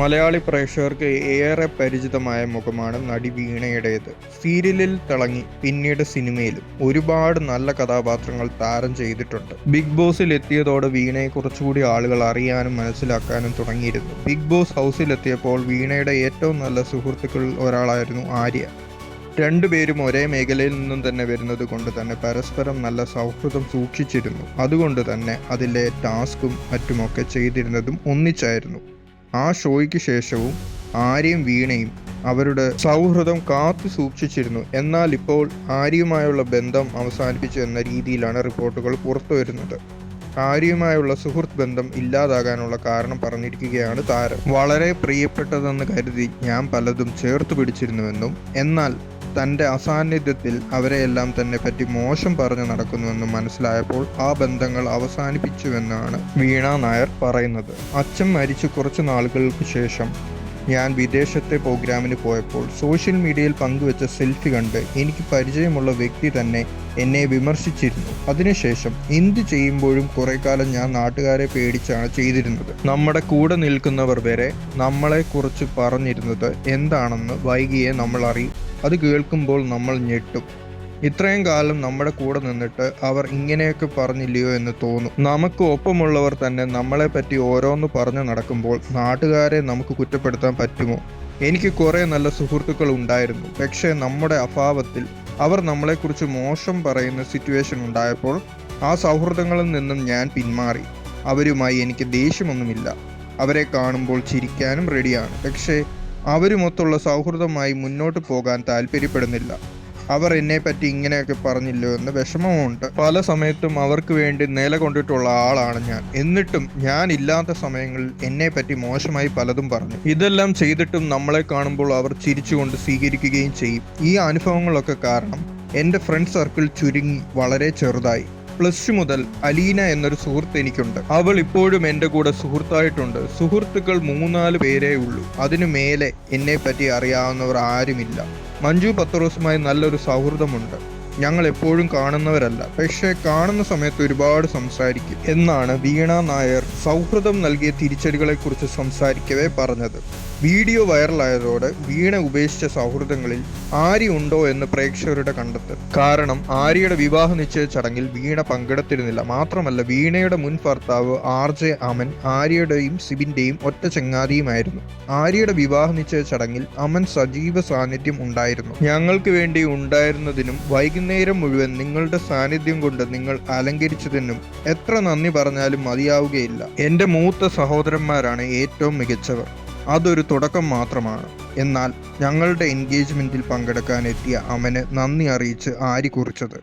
മലയാളി പ്രേക്ഷകർക്ക് ഏറെ പരിചിതമായ മുഖമാണ് നടി വീണയുടേത്. സീരിയലിൽ തിളങ്ങി പിന്നീട് സിനിമയിലും ഒരുപാട് നല്ല കഥാപാത്രങ്ങൾ താരം ചെയ്തിട്ടുണ്ട്. ബിഗ് ബോസിൽ എത്തിയതോടെ വീണയെ കുറച്ചുകൂടി ആളുകൾ അറിയാനും മനസ്സിലാക്കാനും തുടങ്ങിയിരുന്നു. ബിഗ് ബോസ് ഹൗസിലെത്തിയപ്പോൾ വീണയുടെ ഏറ്റവും നല്ല സുഹൃത്തുക്കളിൽ ഒരാളായിരുന്നു ആര്യ. രണ്ടുപേരും ഒരേ മേഖലയിൽ നിന്നും തന്നെ വരുന്നത് കൊണ്ട് തന്നെ പരസ്പരം നല്ല സൗഹൃദം സൂക്ഷിച്ചിരുന്നു. അതുകൊണ്ട് തന്നെ അതിലെ ടാസ്കും മറ്റുമൊക്കെ ചെയ്തിരുന്നതും ഒന്നിച്ചായിരുന്നു. ആ ഷോയ്ക്ക് ശേഷവും ആര്യയും വീണയും അവരുടെ സൗഹൃദം കാത്തു സൂക്ഷിച്ചിരുന്നു. എന്നാൽ ഇപ്പോൾ ആര്യയുമായുള്ള ബന്ധം അവസാനിപ്പിച്ചു എന്ന രീതിയിലാണ് റിപ്പോർട്ടുകൾ പുറത്തു വരുന്നത്. ആര്യയുമായുള്ള സുഹൃത്ത് ബന്ധം ഇല്ലാതാകാനുള്ള കാരണം പറഞ്ഞിരിക്കുകയാണ് താരം. വളരെ പ്രിയപ്പെട്ടതെന്ന് കരുതി ഞാൻ പലതും ചേർത്ത് പിടിച്ചിരുന്നുവെന്നും എന്നാൽ തൻ്റെ അസാന്നിധ്യത്തിൽ അവരെയെല്ലാം തന്നെ പറ്റി മോശം പറഞ്ഞു നടക്കുന്നുവെന്നും മനസ്സിലായപ്പോൾ ആ ബന്ധങ്ങൾ അവസാനിപ്പിച്ചുവെന്നാണ് വീണ നായർ പറയുന്നത്. അച്ഛൻ മരിച്ചു കുറച്ചു നാളുകൾക്ക് ശേഷം ഞാൻ വിദേശത്തെ പ്രോഗ്രാമിന് പോയപ്പോൾ സോഷ്യൽ മീഡിയയിൽ പങ്കുവെച്ച സെൽഫി കണ്ട് എനിക്ക് പരിചയമുള്ള വ്യക്തി തന്നെ എന്നെ വിമർശിച്ചിരുന്നു. അതിനുശേഷം എന്ത് ചെയ്യുമ്പോഴും കുറെ കാലം ഞാൻ നാട്ടുകാരെ പേടിച്ചാണ് ചെയ്തിരുന്നത്. നമ്മുടെ കൂടെ നിൽക്കുന്നവർ വരെ നമ്മളെക്കുറിച്ച് പറഞ്ഞിരുന്നത് എന്താണെന്ന് വൈകിയേ നമ്മൾ അറിയും. അത് കേൾക്കുമ്പോൾ നമ്മൾ ഞെട്ടും. ഇത്രയും കാലം നമ്മുടെ കൂടെ നിന്നിട്ട് അവർ ഇങ്ങനെയൊക്കെ പറഞ്ഞില്ലയോ എന്ന് തോന്നും. നമുക്ക് ഒപ്പമുള്ളവർ തന്നെ നമ്മളെ പറ്റി ഓരോന്ന് പറഞ്ഞു നടക്കുമ്പോൾ നാട്ടുകാരെ നമുക്ക് കുറ്റപ്പെടുത്താൻ പറ്റുമോ? എനിക്ക് കുറേ നല്ല സുഹൃത്തുക്കൾ ഉണ്ടായിരുന്നു. പക്ഷേ നമ്മുടെ അഭാവത്തിൽ അവർ നമ്മളെക്കുറിച്ച് മോശം പറയുന്ന സിറ്റുവേഷൻ ഉണ്ടായപ്പോൾ ആ സൗഹൃദങ്ങളിൽ നിന്നും ഞാൻ പിന്മാറി. അവരുമായി എനിക്ക് ദേഷ്യമൊന്നുമില്ല. അവരെ കാണുമ്പോൾ ചിരിക്കാനും റെഡിയാണ്. പക്ഷേ അവരുമൊത്തുള്ള സൗഹൃദമായി മുന്നോട്ട് പോകാൻ താല്പര്യപ്പെടുന്നില്ല. അവർ എന്നെ പറ്റി ഇങ്ങനെയൊക്കെ പറഞ്ഞില്ലോ എന്ന് വിഷമമുണ്ട്. പല സമയത്തും അവർക്ക് വേണ്ടി നിലകൊണ്ടിട്ടുള്ള ആളാണ് ഞാൻ. എന്നിട്ടും ഞാൻ ഇല്ലാത്ത സമയങ്ങളിൽ എന്നെ പറ്റി മോശമായി പലതും പറഞ്ഞു. ഇതെല്ലാം ചെയ്തിട്ടും നമ്മളെ കാണുമ്പോൾ അവർ ചിരിച്ചുകൊണ്ട് സ്വീകരിക്കുകയും ചെയ്യും. ഈ അനുഭവങ്ങളൊക്കെ കാരണം എൻ്റെ ഫ്രണ്ട് സർക്കിൾ ചുരുങ്ങി വളരെ ചെറുതായി. +2 മുതൽ അലീന എന്നൊരു സുഹൃത്ത് എനിക്കുണ്ട്. അവൾ ഇപ്പോഴും എൻ്റെ കൂടെ സുഹൃത്തായിട്ടുണ്ട്. സുഹൃത്തുക്കൾ 3-4 പേരേ ഉള്ളൂ. അതിനു മേലെ എന്നെ പറ്റി അറിയാവുന്നവർ ആരുമില്ല. മഞ്ജു പത്രോസുമായി നല്ലൊരു സൗഹൃദമുണ്ട്. ഞങ്ങൾ എപ്പോഴും കാണുന്നവരല്ല, പക്ഷേ കാണുന്ന സമയത്ത് ഒരുപാട് സംസാരിക്കും എന്നാണ് വീണ നായർ സൗഹൃദം നൽകിയ തിരിച്ചടികളെക്കുറിച്ച് സംസാരിക്കവേ പറഞ്ഞത്. വീഡിയോ വൈറലായതോടെ വീണ ഉപേക്ഷിച്ച സൗഹൃദങ്ങളിൽ ആര്യ ഉണ്ടോ എന്ന് പ്രേക്ഷകരുടെ കണ്ടെത്തൽ. കാരണം ആര്യയുടെ വിവാഹ നിശ്ചയ ചടങ്ങിൽ വീണ പങ്കെടുത്തിരുന്നില്ല. മാത്രമല്ല വീണയുടെ മുൻ ഭർത്താവ് RJ അമൻ ആര്യയുടെയും സിബിന്റെയും ഒറ്റ ചങ്ങാതിയുമായിരുന്നു. ആര്യയുടെ വിവാഹ നിശ്ചയ ചടങ്ങിൽ അമൻ സജീവ സാന്നിധ്യം ഉണ്ടായിരുന്നു. ഞങ്ങൾക്ക് വേണ്ടി ഉണ്ടായിരുന്നതിനും വൈകുന്നേരം മുഴുവൻ നിങ്ങളുടെ സാന്നിധ്യം കൊണ്ട് നിങ്ങൾ അലങ്കരിച്ചതിനും എത്ര നന്ദി പറഞ്ഞാലും മതിയാവുകയില്ല. എൻ്റെ മൂത്ത സഹോദരന്മാരാണ് ഏറ്റവും മികച്ചവർ. അതൊരു തുടക്കം മാത്രമാണ്. എന്നാൽ ഞങ്ങളുടെ എൻഗേജ്മെന്റിൽ പങ്കെടുക്കാനെത്തിയ അമന് നന്ദി അറിയിച്ച് ആര്യ കുറിച്ചത്.